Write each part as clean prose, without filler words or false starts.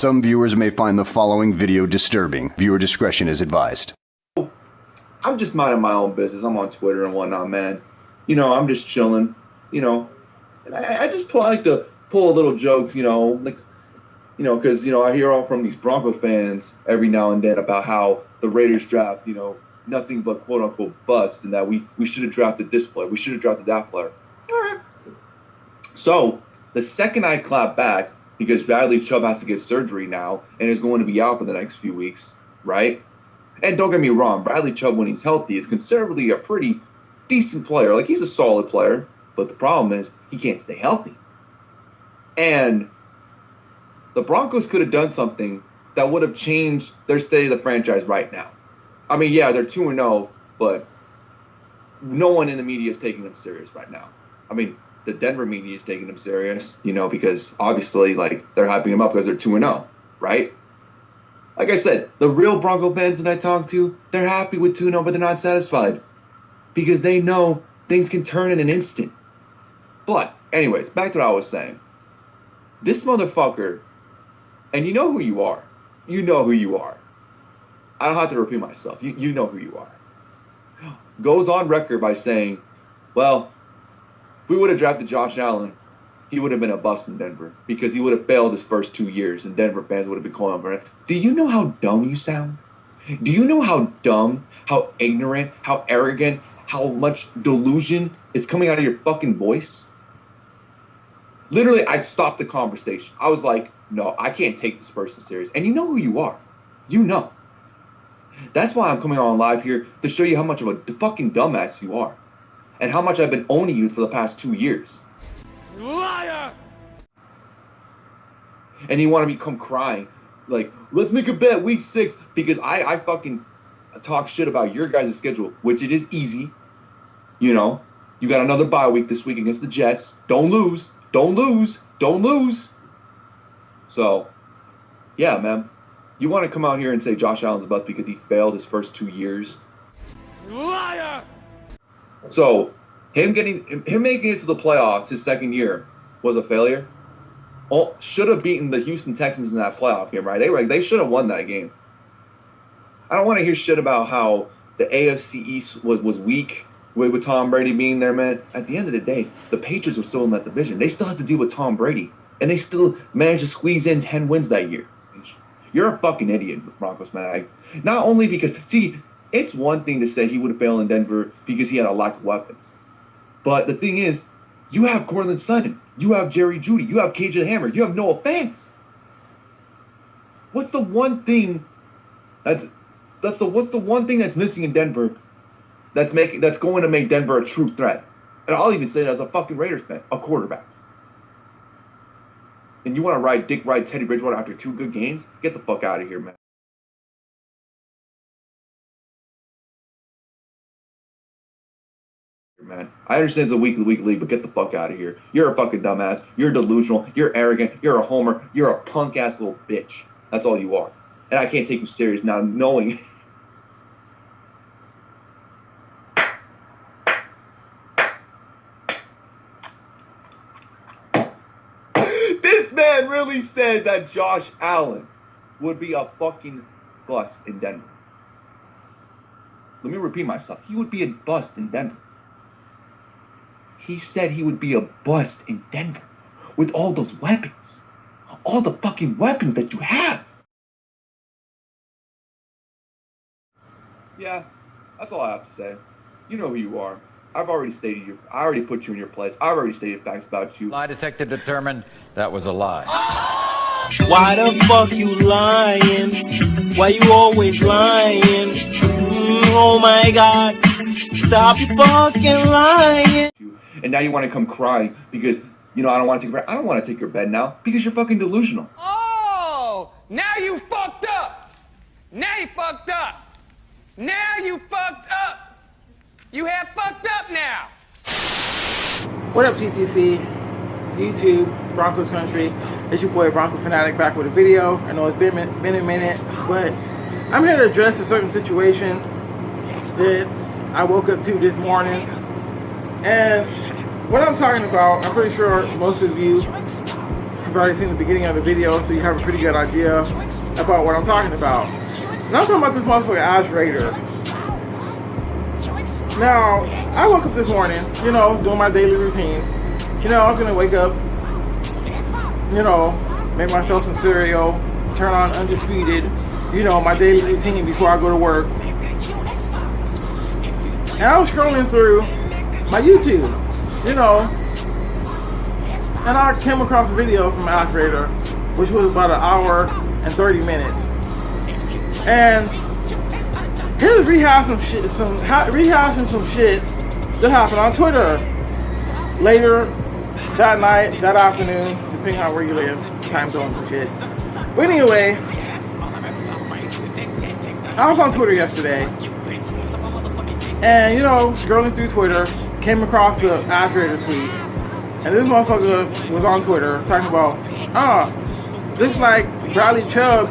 Some viewers may find the following video disturbing. Viewer discretion is advised. I'm just minding my own business. I'm on Twitter and whatnot, man. You know, I'm just chilling, you know. And I just like to pull a little joke, you know, like, you know, because, you know, I hear all from these Broncos fans every now and then about how the Raiders draft, you know, nothing but quote-unquote bust, and that we should have drafted this player. We should have drafted that player. All right. So the second I clap back, because Bradley Chubb has to get surgery now and is going to be out for the next few weeks, right? And don't get me wrong, Bradley Chubb, when he's healthy, is considerably a pretty decent player. Like, he's a solid player, but the problem is he can't stay healthy. And the Broncos could have done something that would have changed their state of the franchise right now. I mean, yeah, they're 2-0, but no one in the media is taking them serious right now. I mean, the Denver media is taking them serious, you know, because obviously, like, they're hyping them up because they're 2-0, right? Like I said, the real Bronco fans that I talk to, they're happy with 2-0, but they're not satisfied because they know things can turn in an instant. But anyways, back to what I was saying. This motherfucker, and you know who you are. You know who you are. I don't have to repeat myself. You know who you are. Goes on record by saying, well, if we would have drafted Josh Allen, he would have been a bust in Denver because he would have failed his first 2 years and Denver fans would have been calling him. Do you know how dumb you sound? Do you know how dumb, how ignorant, how arrogant, how much delusion is coming out of your fucking voice? Literally, I stopped the conversation. I was like, no, I can't take this person serious. And you know who you are. You know. That's why I'm coming on live here to show you how much of a fucking dumbass you are. And how much I've been owning you for the past 2 years. Liar! And you want to come crying. Like, let's make a bet week 6 because I fucking talk shit about your guys' schedule, which it is easy. You know, you got another bye week this week against the Jets. Don't lose. Don't lose. Don't lose. So, yeah, man. You want to come out here and say Josh Allen's a bust because he failed his first 2 years? Liar! So, him making it to the playoffs his second year was a failure. Oh, should have beaten the Houston Texans in that playoff game, right? They should have won that game. I don't want to hear shit about how the AFC East was weak with Tom Brady being there, man. At the end of the day, the Patriots were still in that division. They still had to deal with Tom Brady, and they still managed to squeeze in 10 wins that year. You're a fucking idiot, Broncos, man. Not only because, see, it's one thing to say he would have failed in Denver because he had a lack of weapons. But the thing is, you have Cortland Sutton, you have Jerry Jeudy, you have KJ Hammer, you have Noah Fant. What's the one thing what's the one thing that's missing in Denver that's going to make Denver a true threat? And I'll even say that as a fucking Raiders fan, a quarterback. And you want to ride Teddy Bridgewater after 2 good games? Get the fuck out of here, man. Man, I understand it's a week league, but get the fuck out of here. You're a fucking dumbass. You're delusional. You're arrogant. You're a homer. You're a punk ass little bitch. That's all you are. And I can't take you serious now, knowing. This man really said that Josh Allen would be a fucking bust in Denver. Let me repeat myself. He would be a bust in Denver. He said he would be a bust in Denver with all those weapons. All the fucking weapons that you have. Yeah, that's all I have to say. You know who you are. I already put you in your place. I've already stated facts about you. Lie detector determined that was a lie. Why the fuck you lying? Why you always lying? Oh my God. Stop fucking lying. And now you want to come crying because, you know, I don't want to take your bed now because you're fucking delusional. Oh, now you fucked up. Now you fucked up. Now you fucked up. You have fucked up now. What up, TTC, YouTube, Broncos Country? It's your boy Bronco Fanatic back with a video. I know it's been a minute, but I'm here to address a certain situation that I woke up to this morning. And what I'm talking about, I'm pretty sure most of you you've already seen the beginning of the video, so you have a pretty good idea about what I'm talking about. And I'm talking about this motherfucker AssRaider. Now, I woke up this morning, you know, doing my daily routine. You know, I was gonna wake up, you know, make myself some cereal, turn on Undisputed, you know, my daily routine before I go to work. And I was scrolling through my YouTube, you know, and I came across a video from AssRaider, which was about 1 hour and 30 minutes. And here's rehashing some shit that happened on Twitter later that night, that afternoon, depending on where you live, time zones and shit. But anyway, I was on Twitter yesterday, and you know, scrolling through Twitter, came across the AssRaider tweet, and this motherfucker was on Twitter talking about, looks like Bradley Chubb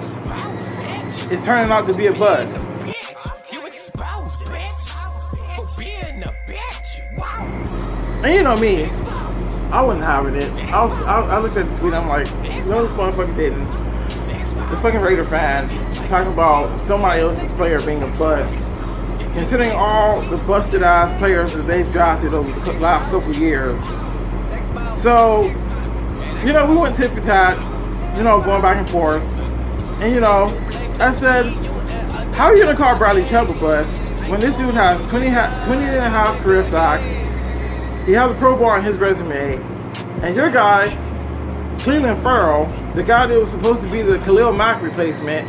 is turning out to be a bust. And you know me, I wasn't having it. I looked at the tweet, I'm like, no, this motherfucker didn't. This fucking Raider fan talking about somebody else's player being a bust, considering all the busted ass players that they've drafted over the last couple years. So, you know, we went tit for tat, you know, going back and forth. And you know, I said, how are you gonna call Bradley Chubb a bust when this dude has 20 and a half career sacks? He has a Pro Bowl on his resume, and your guy, Cleveland Farrell, the guy that was supposed to be the Khalil Mack replacement,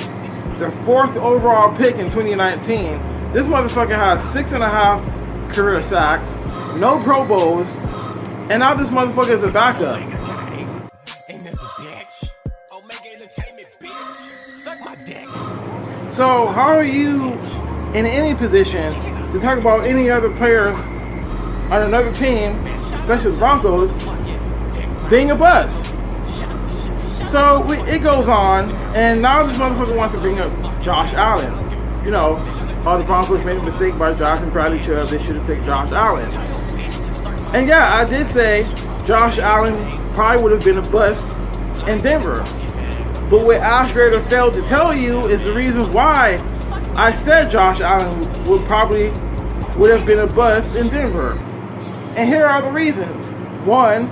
the 4th overall pick in 2019, this motherfucker has 6.5 career sacks, no Pro Bowls, and now this motherfucker is a backup. So how are you in any position to talk about any other players on another team, especially the Broncos, being a bust? So it goes on, and now this motherfucker wants to bring up Josh Allen. You know, all the Broncos made a mistake by drafting Bradley Chubb. They should have taken Josh Allen. And yeah, I did say Josh Allen probably would have been a bust in Denver. But what AssRaider failed to tell you is the reason why I said Josh Allen would have been a bust in Denver. And here are the reasons. One,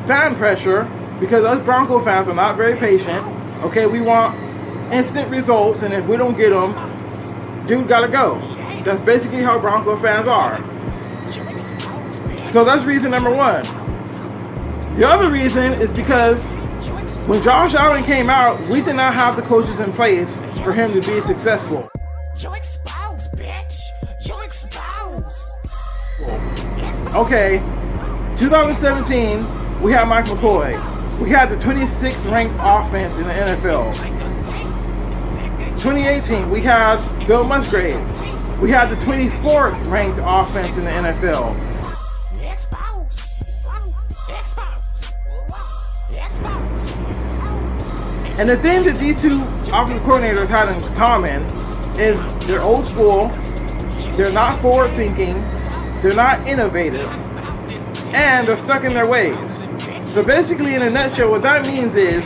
fan pressure, because us Bronco fans are not very patient. Okay, we want instant results, and if we don't get them, dude gotta go. That's basically how Bronco fans are. So that's reason number one. The other reason is because when Josh Allen came out, we did not have the coaches in place for him to be successful. You're exposed, bitch. You're exposed. Okay, 2017, we had Mike McCoy. We had the 26th ranked offense in the NFL. 2018, we had Bill Musgrave. We had the 24th ranked offense in the NFL. And the thing that these two offensive coordinators had in common is they're old school, they're not forward thinking, they're not innovative, and they're stuck in their ways. So basically, in a nutshell, what that means is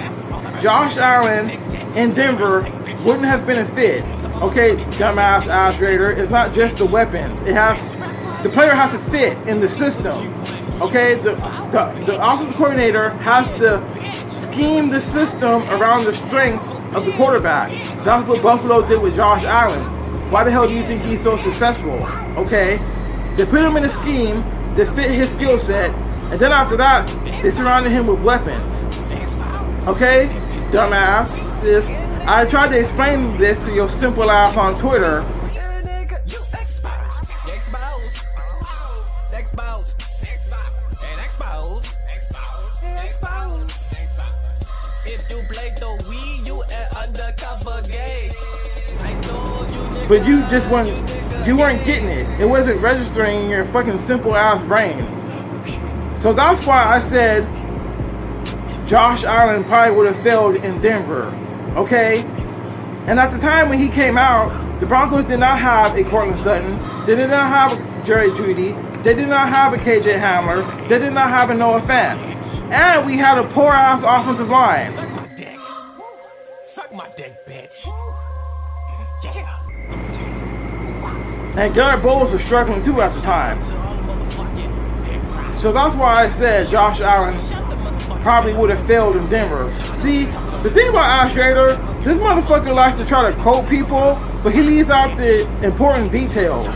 Josh Allen in Denver wouldn't have been a fit. Okay, dumbass AssRaider, it's not just the weapons. The player has to fit in the system. Okay, the offensive coordinator has to scheme the system around the strengths of the quarterback. That's what Buffalo did with Josh Allen. Why the hell do you think he's so successful? Okay, they put him in a scheme that fit his skill set, and then after that, they surrounded him with weapons. Okay, dumbass. I tried to explain this to your simple ass on Twitter. But you weren't getting it. It wasn't registering in your fucking simple ass brain. So that's why I said Josh Allen probably would have failed in Denver. Okay? And at the time when he came out, the Broncos did not have a Cortland Sutton. They did not have a Jerry Jeudy. They did not have a KJ Hamler. They did not have a Noah Fant. And we had a poor ass offensive line. Suck my dick. Suck my dick, bitch. Yeah. And Garrett Bowles was struggling too at the time. So that's why I said Josh Allen probably would have failed in Denver. See, the thing about AssRaider, this motherfucker likes to try to quote people, but he leaves out the important details.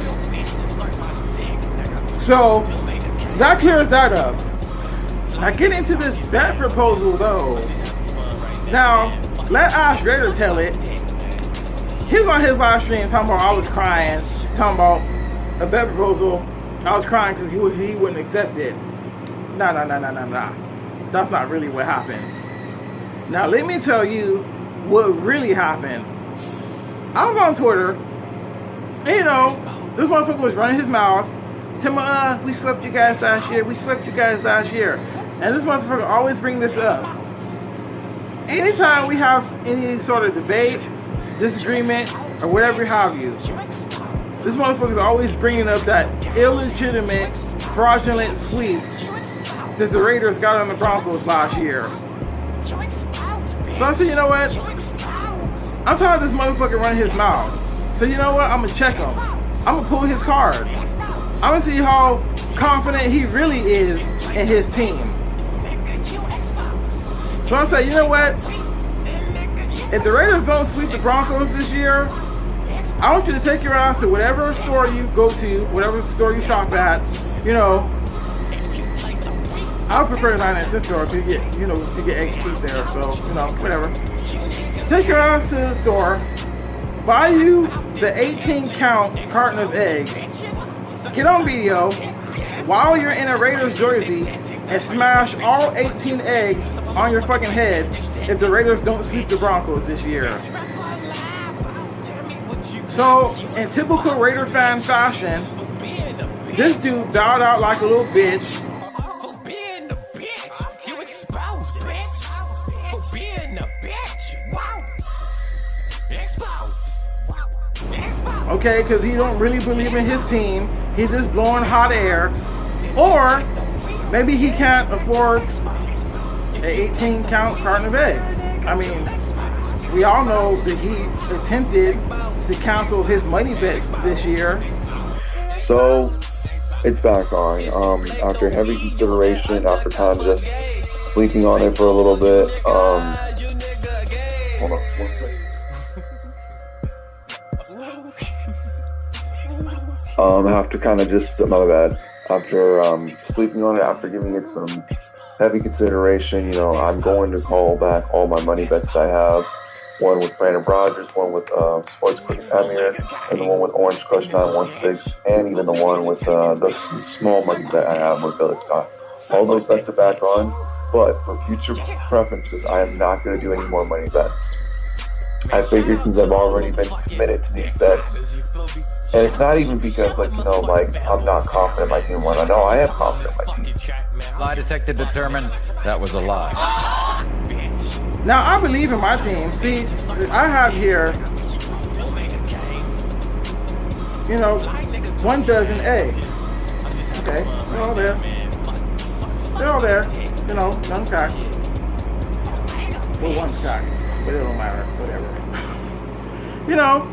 So that clears that up. Now get into this bet proposal though. Now let AssRaider tell it. He was on his live stream talking about I was crying, talking about a bet proposal. I was crying because he wouldn't accept it. Nah. That's not really what happened. Now let me tell you what really happened. I was on Twitter, and you know, this motherfucker was running his mouth. Tell me, we swept you guys last year. We swept you guys last year. And this motherfucker always bring this up. Anytime we have any sort of debate, disagreement, or whatever have you, this motherfucker's always bringing up that illegitimate, fraudulent sweep that the Raiders got on the Broncos last year. So I said, you know what? I'm tired of this motherfucker running his mouth. So you know what? I'm gonna check him. I'm gonna pull his card. I'm gonna see how confident he really is in his team. So I said, you know what? If the Raiders don't sweep the Broncos this year, I want you to take your ass to whatever store you go to, whatever store you shop at. You know, I would prefer the 99-cent store if you get, you know, you get eggs cheap there. So, you know, whatever. Take your ass to the store, buy you the 18-count carton of eggs, get on video while you're in a Raiders jersey, and smash all 18 eggs on your fucking head if the Raiders don't sweep the Broncos this year. So, in typical Raider fan fashion, this dude bowed out like a little bitch. For being a bitch, you exposed, bitch. For being a bitch, wow. Exposed. Wow. Exposed. Okay, because he don't really believe in his team. He's just blowing hot air. Or maybe he can't afford an 18-count carton of eggs. I mean, we all know that he attempted to cancel his money bets this year. So it's back on. After heavy consideration, after kind of just sleeping on it for a little bit. Hold on, 1 second. After kind of just, my bad. After sleeping on it, after giving it some heavy consideration, you know, I'm going to call back all my money bets that I have. One with Brandon Rogers, one with Sports Cricket Amir, and the one with Orange Crush 916, and even the one with the small money bet I have with Billy Scott. All those bets are back on, but for future preferences, I am not going to do any more money bets. I figured since I've already been committed to these bets, and it's not even because, like, you know, like, I'm not confident my team won. I know I am confident my team. Lie detector determined that was a lie. Now, I believe in my team. See, I have here, you know, 1 dozen eggs. Okay, they're all there. They're all there. You know, none cracked. Well, one's cracked, but it don't matter. Whatever. You know,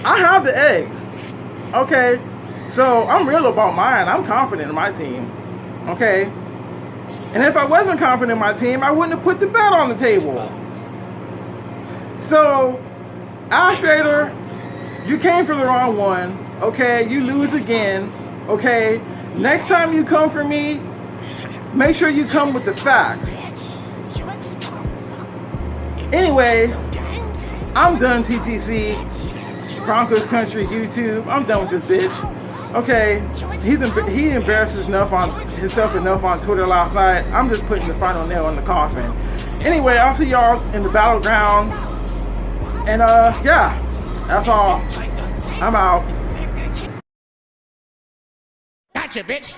I have the eggs. Okay, so I'm real about mine. I'm confident in my team. Okay. And if I wasn't confident in my team, I wouldn't have put the bet on the table. So, AssRaider, you came for the wrong one. Okay, you lose again. Okay, next time you come for me, make sure you come with the facts. Anyway, I'm done, TTC. Broncos Country YouTube. I'm done with this bitch. Okay, he embarrassed himself enough on Twitter last night. I'm just putting the final nail in the coffin. Anyway, I'll see y'all in the battleground. And yeah, that's all. I'm out. Gotcha, bitch.